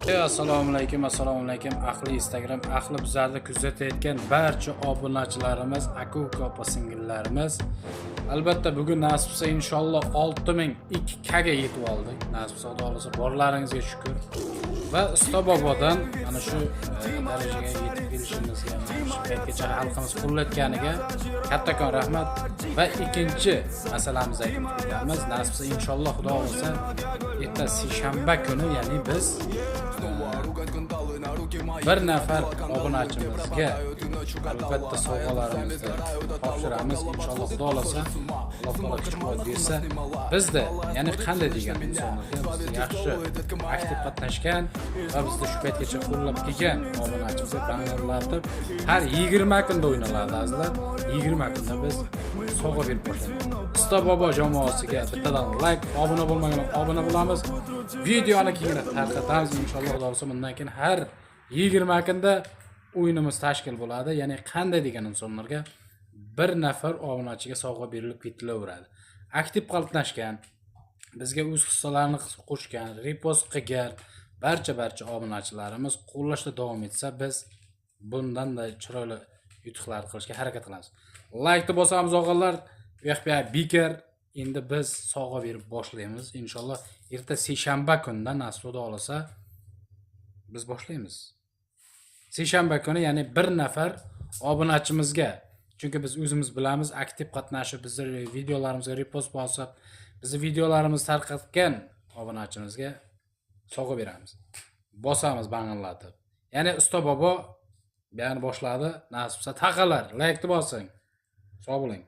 Assalomu alaykum, ahli Instagram, ahli bizlarni kuzatayotgan barcha obunachilarimiz, aka opa singillarimiz. Albatta bugun nasib bo'lsa inshaalloh 6002 ga yetib oldik. Nasib bo'lsa Xudo xolasa borlaringizga shukr. Va usta bobodan ana shu darajaga yetib kelishimizga, shu paytgacha xalqimiz qo'llatganiga kattakon rahmat. Va ikkinchi masalamizga kelamiz. Nasib bo'lsa inshaalloh Xudo xolasa ertasi shanba kuni, ya'ni biz bir nafar obunachimizga albatta sovg'alarimizni topshiramiz inshaalloh. Xudo xolasa, Alloh taolo kuch-quvvat bersa, bizda ya'ni qanday degan insonlarga biz yaxshi aktiv qatnashgan va bizni shu paytgacha qo'llab kelgan obunachimizga danlatib har 20 kunda o'ynaladi azizlar. 20 kunda biz sovg'a berib boshlaymiz. Usta bobo jamoasiga bittadan like, obuna bo'lmaganlar obuna bo'lamiz. Videoni keyinroq tarqatamiz inshaalloh. Xudo xolasa bundan keyin har 20 kunda o'yinimiz tashkil bo'ladi. Ya'ni qanday degan insonlarga bir nafar obunachiga sovg'a berilib ketilaveradi. Aktiv qatnashgan, bizga o'z hissalarini qo'shgan, repost qilgan barcha obunachilarimiz qo'llashda davom etsa, biz bundan da chiroyli yutuqlar qilishga harakat qilamiz. Like bosamiz o'g'illar. FBI Beaker. Endi biz sovg'a berib boshlaymiz. Inshaalloh erta seshanba kundan nasib Xudo xolasa biz boshlaymiz. Seshanba kuni, ya'ni bir nafar obunachimizga, chunki biz o'zimiz bilamiz, aktiv qatnashib, bizning videolarimizga repost bosib, bizning videolarimizni tarqatgan obunachimizga sovg'a beramiz. Bosamiz bangillatib. Ya'ni usta bobo buyani boshladi. Nasib bo'lsa taqalar, like bosing. Sog' bo'ling.